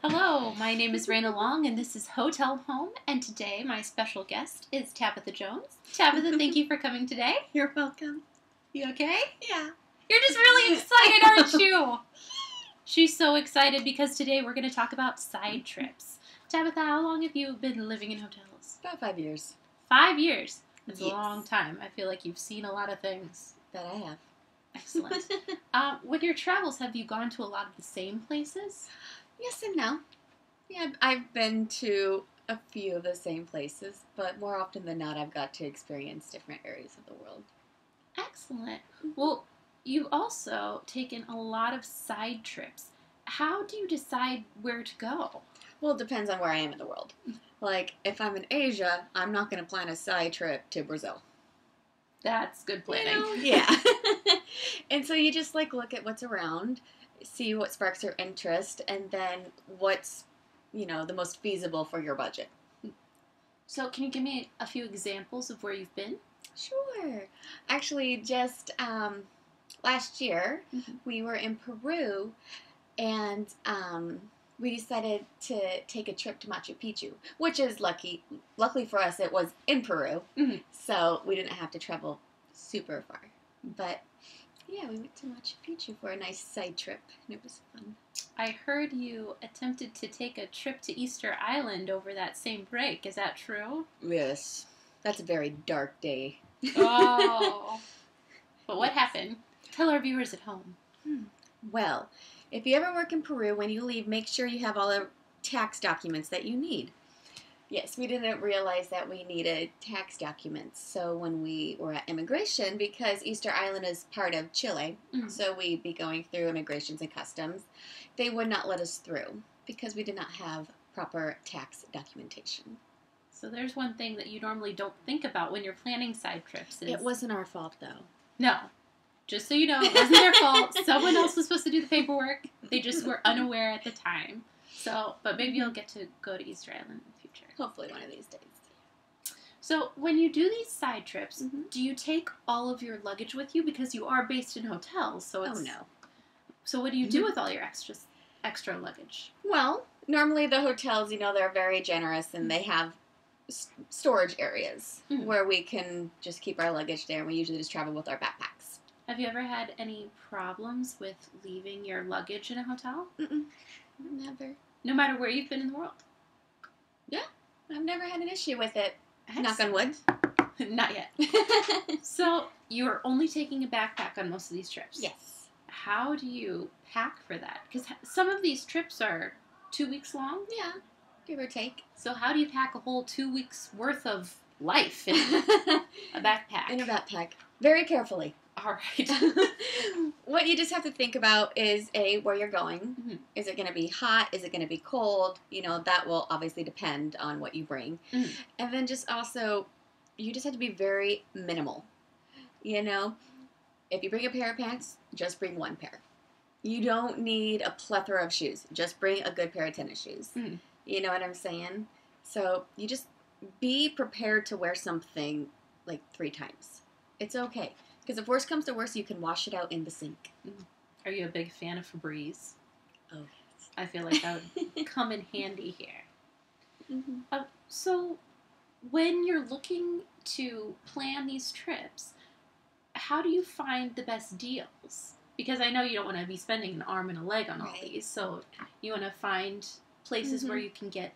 Hello, my name is Rayna Long, and this is Hotel Home, and today my special guest is Tabitha Jones. Tabitha, thank you for coming today. You're welcome. You okay? Yeah. You're just really excited, aren't you? She's so excited because today we're going to talk about side trips. Tabitha, how long have you been living in hotels? About 5 years. 5 years. That's Yes. a long time. I feel like you've seen a lot of things. That I have. Excellent. With your travels, have you gone to a lot of the same places? Yes and no. Yeah, I've been to a few of the same places, but more often than not, I've got to experience different areas of the world. Excellent. Well, you've also taken a lot of side trips. How do you decide where to go? Well, it depends on where I am in the world. Like, if I'm in Asia, I'm not going to plan a side trip to Brazil. That's good planning. Yeah. And so you just, look at what's around, see what sparks your interest, and then what's, the most feasible for your budget. So can you give me a few examples of where you've been? Sure. Actually, just last year, we were in Peru, and we decided to take a trip to Machu Picchu, which is luckily for us, it was in Peru, so we didn't have to travel super far. But yeah, we went to Machu Picchu for a nice side trip, and it was fun. I heard you attempted to take a trip to Easter Island over that same break. Is that true? Yes. That's a very dark day. Oh. But what happened? Tell our viewers at home. Well, if you ever work in Peru, when you leave, make sure you have all the tax documents that you need. Yes, we didn't realize that we needed tax documents. So when we were at immigration, because Easter Island is part of Chile, so we'd be going through immigrations and customs, they would not let us through because we did not have proper tax documentation. So there's one thing that you normally don't think about when you're planning side trips. It wasn't our fault, though. No. Just so you know, it wasn't their fault. Someone else was supposed to do the paperwork. They just were unaware at the time. So, but maybe you'll get to go to Easter Island in the future. Hopefully one of these days. So, when you do these side trips, do you take all of your luggage with you? Because you are based in hotels, so it's... Oh, no. So what do you do with all your extra luggage? Well, normally the hotels, they're very generous, and they have storage areas where we can just keep our luggage there, and we usually just travel with our backpacks. Have you ever had any problems with leaving your luggage in a hotel? Never. No matter where you've been in the world? Yeah, I've never had an issue with it. Excellent. Knock on wood. Not yet. So, you're only taking a backpack on most of these trips? Yes. How do you pack for that? Because some of these trips are 2 weeks long? Yeah, give or take. So how do you pack a whole 2 weeks worth of life in a backpack? In a backpack. Very carefully. All right. What you just have to think about is, where you're going. Is it going to be hot? Is it going to be cold? That will obviously depend on what you bring. And then just also, you just have to be very minimal. If you bring a pair of pants, just bring one pair. You don't need a plethora of shoes. Just bring a good pair of tennis shoes. You know what I'm saying? So you just be prepared to wear something 3 times. It's okay. Because if worst comes to worst, you can wash it out in the sink. Are you a big fan of Febreze? Oh, yes. I feel like that would come in handy here. So, when you're looking to plan these trips, how do you find the best deals? Because I know you don't want to be spending an arm and a leg on all these, so you want to find places where you can get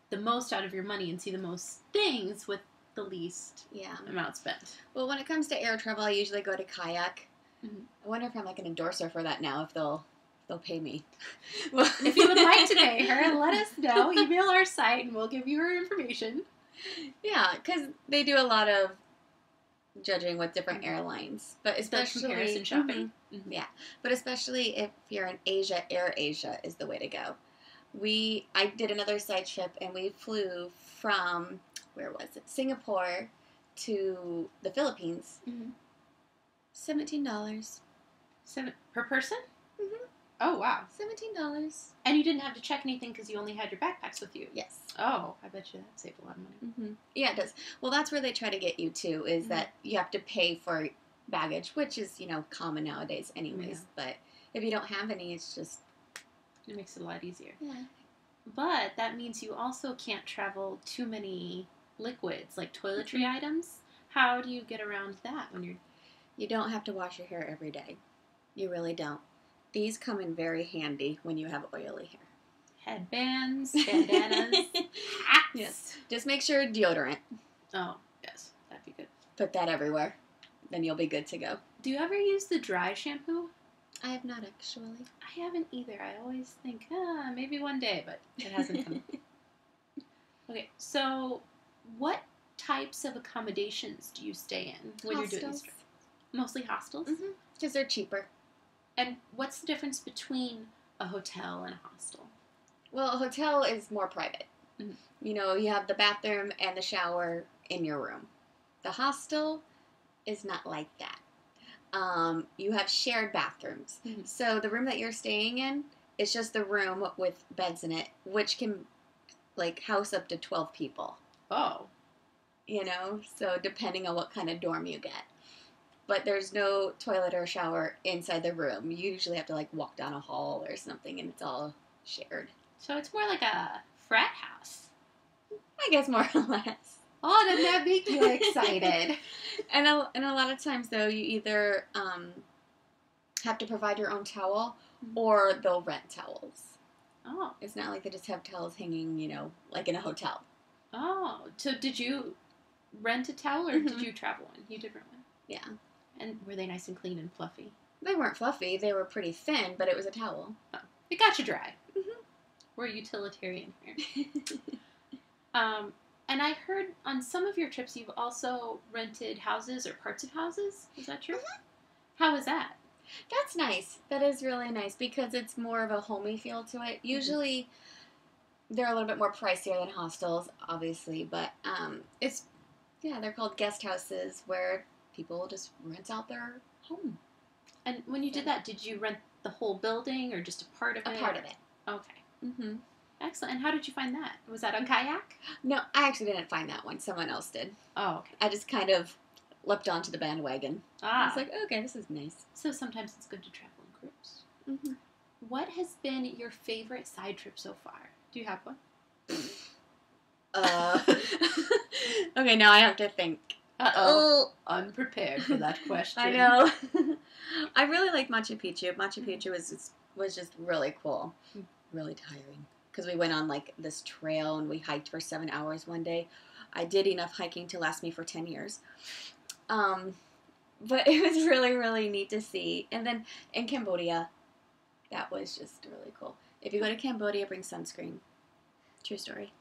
the most out of your money and see the most things with the least amount spent. Well, when it comes to air travel, I usually go to Kayak. I wonder if I'm an endorser for that now, if they'll pay me. Well, if you would like to pay her, let us know. Email our site and we'll give you her information. Yeah, because they do a lot of judging with different airlines, but especially comparison shopping. Yeah, but especially if you're in Asia, Air Asia is the way to go. I did another side trip, and we flew from, where was it? Singapore to the Philippines. $17. Per person? Oh, wow. $17. And you didn't have to check anything because you only had your backpacks with you? Yes. Oh, I bet you that saved a lot of money. Yeah, it does. Well, that's where they try to get you to, is that you have to pay for baggage, which is, common nowadays anyways. But if you don't have any, it's just... It makes it a lot easier. Yeah. But that means you also can't travel too many liquids, like toiletry items. How do you get around that when you're... You don't have to wash your hair every day. You really don't. These come in very handy when you have oily hair. Headbands, bandanas, hats. Yes. Just make sure deodorant. Oh, yes. That'd be good. Put that everywhere. Then you'll be good to go. Do you ever use the dry shampoo? I have not, actually. I haven't either. I always think, maybe one day, but it hasn't come up. Okay, so what types of accommodations do you stay in when you're doing these trips? Mostly hostels? Because they're cheaper. And what's the difference between a hotel and a hostel? Well, a hotel is more private. Mhm. You know, you have the bathroom and the shower in your room. The hostel is not like that. You have shared bathrooms. Mhm. So the room that you're staying in is just the room with beds in it, which can, like, house up to 12 people. Oh. You know, so depending on what kind of dorm you get. But there's no toilet or shower inside the room. You usually have to, like, walk down a hall or something, and it's all shared. So it's more like a frat house. I guess more or less. Oh, doesn't that make you excited? And a lot of times, though, you either have to provide your own towel or they'll rent towels. Oh. It's not like they just have towels hanging, you know, like in a hotel. Oh. So did you rent a towel or did you travel one? You did rent one. Yeah. And were they nice and clean and fluffy? They weren't fluffy. They were pretty thin, but it was a towel. Oh. It got you dry. We're utilitarian here. And I heard on some of your trips you've also rented houses or parts of houses. Is that true? How was that? That's nice. That is really nice because it's more of a homey feel to it. Usually, they're a little bit more pricier than hostels, obviously, but they're called guest houses where people just rent out their home. And when you did that, did you rent the whole building or just a part of it? A part of it. Okay. Mm-hmm. Excellent. And how did you find that? Was that on Kayak? No, I actually didn't find that one. Someone else did. Oh, okay. I just kind of leapt onto the bandwagon. I was like, okay, this is nice. So sometimes it's good to travel in groups. Mm-hmm. What has been your favorite side trip so far? Do you have one? Okay, now I have to think. Uh-oh. Unprepared for that question. I know. I really liked Machu Picchu. Machu Picchu was just really cool. Really tiring. Because we went on, like, this trail and we hiked for 7 hours one day. I did enough hiking to last me for 10 years. But it was really, really neat to see. And then in Cambodia, that was just really cool. If you go to Cambodia, bring sunscreen. True story.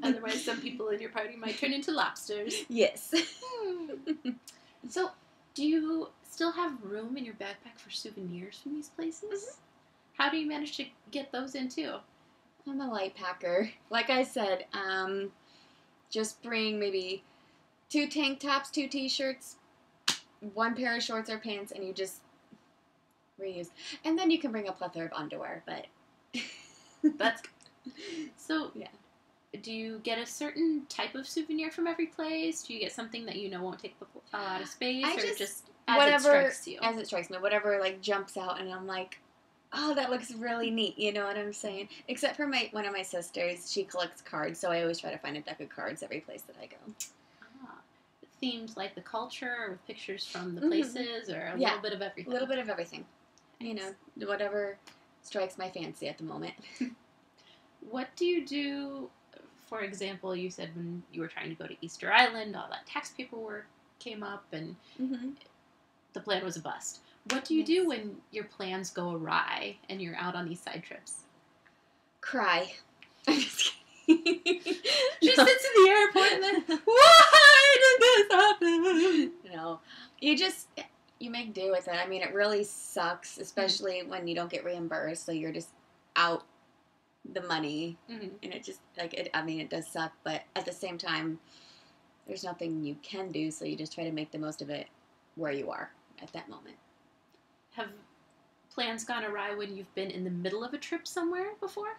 Otherwise, some people in your party might turn into lobsters. Yes. So, do you still have room in your backpack for souvenirs from these places? How do you manage to get those in, too? I'm a light packer. Like I said, just bring maybe 2 tank tops, 2 t-shirts, 1 pair of shorts or pants, and you just reuse. And then you can bring a plethora of underwear, but... That's good. So, yeah. Do you get a certain type of souvenir from every place? Do you get something that you know won't take a lot of space? Or just as it strikes you? As it strikes me. Whatever, like, jumps out, and I'm like... Oh, that looks really neat, you know what I'm saying? Except for one of my sisters, she collects cards, so I always try to find a deck of cards every place that I go. Themed like the culture, with pictures from the places, or a little bit of everything? A little bit of everything. You know, whatever strikes my fancy at the moment. What do you do, for example, you said when you were trying to go to Easter Island, all that tax paperwork came up, and the plan was a bust. What do you do when your plans go awry and you're out on these side trips? Cry. I'm just kidding. She sits in the airport and then, why did this happen? No. You make do with it. I mean, it really sucks, especially when you don't get reimbursed, so you're just out the money. And it just, it does suck, but at the same time, there's nothing you can do, so you just try to make the most of it where you are at that moment. Have plans gone awry when you've been in the middle of a trip somewhere before?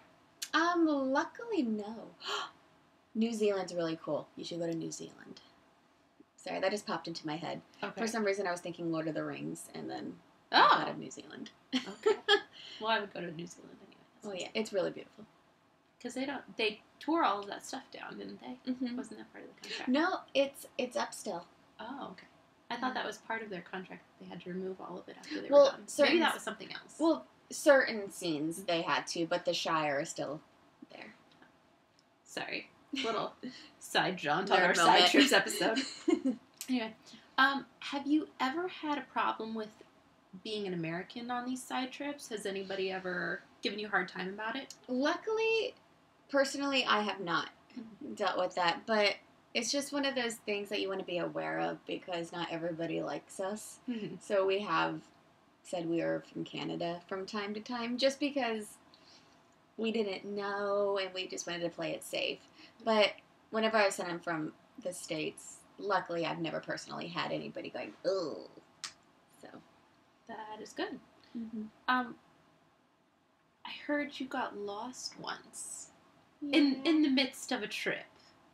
Luckily, no. New Zealand's really cool. You should go to New Zealand. Sorry, that just popped into my head. Okay. For some reason, I was thinking Lord of the Rings, and then I thought of New Zealand. Okay. Well, I would go to New Zealand anyway. Oh yeah, it's really beautiful. Because they tore all of that stuff down, didn't they? Mm-hmm. Wasn't that part of the contract? No, it's up still. Oh, okay. I thought that was part of their contract. They had to remove all of it after they Well, were done. Maybe that was something else. Well, certain scenes they had to, but the Shire is still there. Sorry. Little side jaunt Nerd on our moment. side trips episode. Anyway, have you ever had a problem with being an American on these side trips? Has anybody ever given you a hard time about it? Luckily, personally, I have not dealt with that, but it's just one of those things that you want to be aware of because not everybody likes us. Mm-hmm. So we have said we are from Canada from time to time just because we didn't know and we just wanted to play it safe. But whenever I've sent them from the States, luckily I've never personally had anybody going, "Ugh." So That is good. mm-hmm. I heard you got lost once Yeah. in the midst of a trip.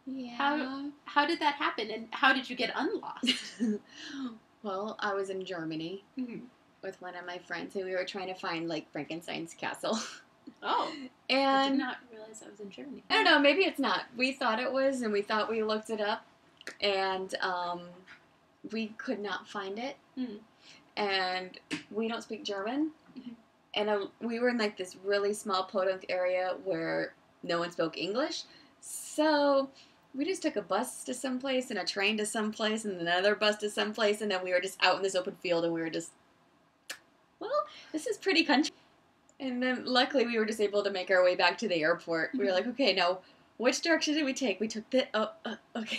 Yeah. How did that happen, and how did you get unlost? Well, I was in Germany Mm-hmm. with one of my friends, and we were trying to find, like, Frankenstein's castle. Oh, And I did not realize I was in Germany. I don't know, maybe it's not. We thought it was, and we thought we looked it up, and we could not find it. Mm-hmm. And we don't speak German. Mm-hmm. And we were in, like, this really small podunk area where no one spoke English. So we just took a bus to someplace and a train to someplace and another bus to someplace, and then we were just out in this open field, and we were just, well, this is pretty country. And then luckily we were just able to make our way back to the airport. We were like, okay, now which direction did we take? We took the okay.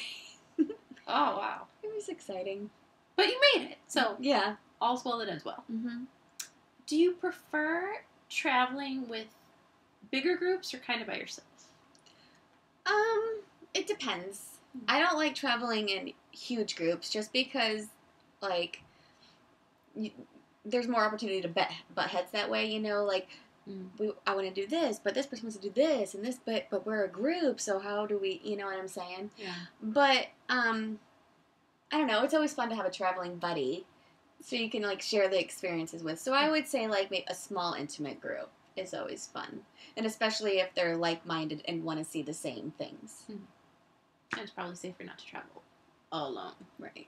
Oh, wow. It was exciting. But you made it, so yeah, all's well that ends well. Mm-hmm. Do you prefer traveling with bigger groups or kind of by yourself? It depends. I don't like traveling in huge groups just because, like, there's more opportunity to butt heads that way, you know, like, I want to do this, but this person wants to do this, and this, but we're a group, so how do we, you know what I'm saying? Yeah. But, I don't know, it's always fun to have a traveling buddy, so you can, like, share the experiences with. So I would say, like, maybe a small, intimate group is always fun. And especially if they're like-minded and want to see the same things. Mm-hmm. And it's probably safer not to travel alone. Right.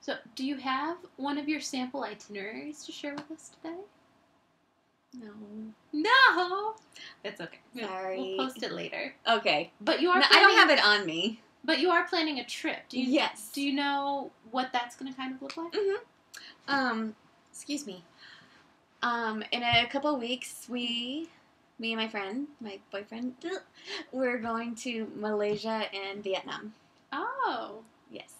So, do you have one of your sample itineraries to share with us today? No. No! It's okay. Sorry. We'll post it later. Okay. But you are I don't have it on me. But you are planning a trip. Yes. Do you know what that's going to kind of look like? Mm-hmm. Excuse me. In a couple of weeks, me and my friend, my boyfriend, we're going to Malaysia and Vietnam. Oh. Yes.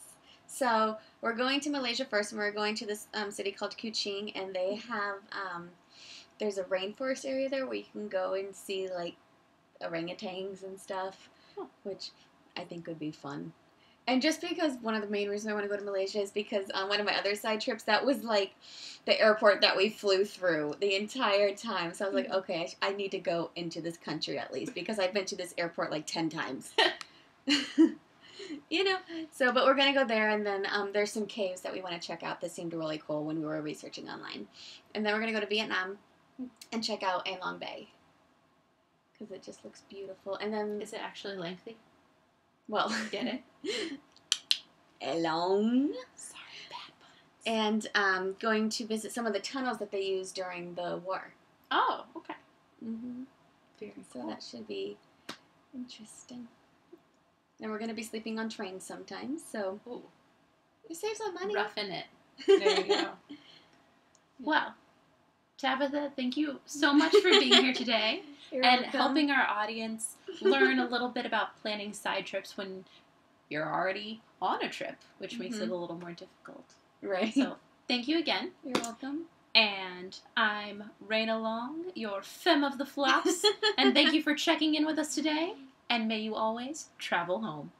So we're going to Malaysia first, and we're going to this city called Kuching, and they have, there's a rainforest area there where you can go and see, like, orangutans and stuff, which I think would be fun. And just because one of the main reasons I want to go to Malaysia is because on one of my other side trips, that was, like, the airport that we flew through the entire time. So I was like, okay, I need to go into this country at least because I've been to this airport, like, 10 times. You know? So, but we're going to go there, and then there's some caves that we want to check out that seemed really cool when we were researching online. And then we're going to go to Vietnam and check out An Long Bay because it just looks beautiful. And then... Is it actually lengthy? Well, Get it? Long. Sorry, bad puns. And going to visit some of the tunnels that they used during the war. Oh, okay. Mm-hmm. Very So cool. that should be interesting. And we're going to be sleeping on trains sometimes, so Ooh. it saves some money. Roughing it. There you go. Well, Tabitha, thank you so much for being here today. You're and welcome. helping our audience learn a little bit about planning side trips when you're already on a trip, which makes it a little more difficult. Right. So, thank you again. You're welcome. And I'm Rayna Long, your femme of the flops. And thank you for checking in with us today. And may you always travel home.